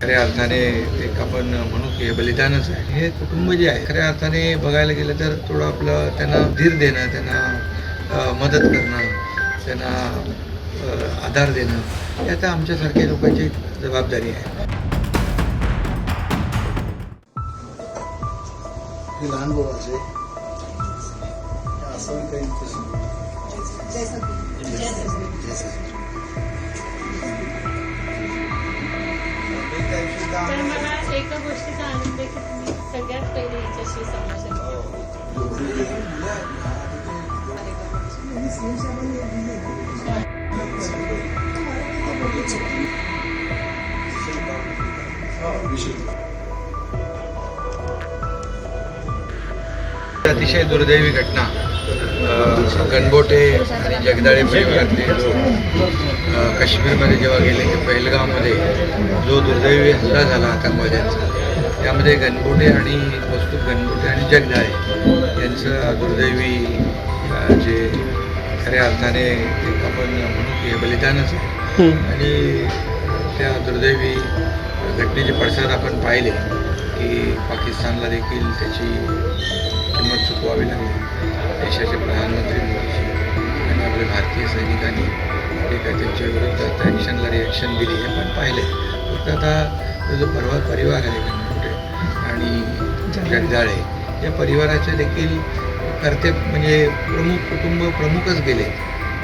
खऱ्या अर्थाने एक आपण म्हणू की हे बलिदानच आहे. हे कुटुंब जे आहे खऱ्या अर्थाने बघायला गेलं तर थोडं आपलं त्यांना धीर देणं, त्यांना मदत करणं, त्यांना आधार देणं, हे आता आमच्यासारख्या लोकांची जबाबदारी आहे. लहान बोलायचे असं काही तर मला एका गोष्टीचा आनंद आहे की तुम्ही सगळ्यात पहिले याच्याशी संभाषण अतिशय दुर्दैवी घटना गणबोटे आणि जगदाळे परिवारातले लोक काश्मीरमध्ये जेव्हा गेले की पहलगाममध्ये जो दुर्दैवी हल्ला झाला आतंकवाद्यांचा, त्यामध्ये गणबोटे आणि जगदाळे यांचं दुर्दैवी जे खऱ्या अर्थाने एक आपण म्हणू की हे बलिदानच आहे. आणि त्या दुर्दैवी घटनेचे पडसाद आपण पाहिले की पाकिस्तानला देखील त्याची किंमत चुकवावी लागली. देशाचे प्रधानमंत्री मोदीजी आणि आपल्या भारतीय सैनिकांनी एक त्यांच्या विरुद्ध ॲक्शनला रिॲक्शन दिली हे पण पाहिले. फक्त आता जो परिवार आहे गणबोटे आणि जगदाळे या परिवाराचे देखील कर्ते म्हणजे कुटुंब प्रमुखच गेले.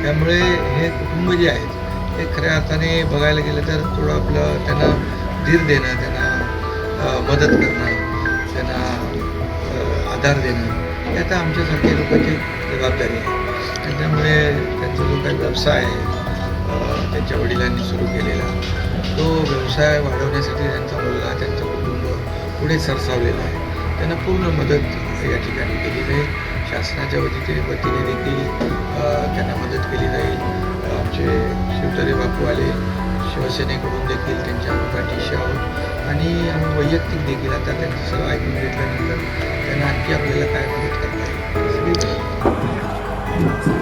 त्यामुळे हे कुटुंब जे आहेत ते खऱ्या अर्थाने बघायला गेलं तर थोडं आपलं त्यांना धीर देणं, त्यांना मदत करणं, त्यांना आधार देणं, हे आता आमच्यासारख्या लोकांची जबाबदारी आहे. त्याच्यामुळे त्यांचा जो काही व्यवसाय आहे त्यांच्या वडिलांनी सुरू केलेला, तो व्यवसाय वाढवण्यासाठी त्यांचा मुलगा, त्यांचं कुटुंब पुढे सरसावलेलं आहे. त्यांना पूर्ण मदत या ठिकाणी केली जाईल. शासनाच्या वतीने देखील त्यांना मदत केली जाईल. आमचे शिवतरे बापू आले, शिवसेनेकडून देखील त्यांच्या पाठीशी आहोत आणि आम्ही वैयक्तिक देखील आता त्यांचं सर्व ऐकून घेतल्यानंतर त्यांना आणखी आपल्याला काय मदत करता येईल.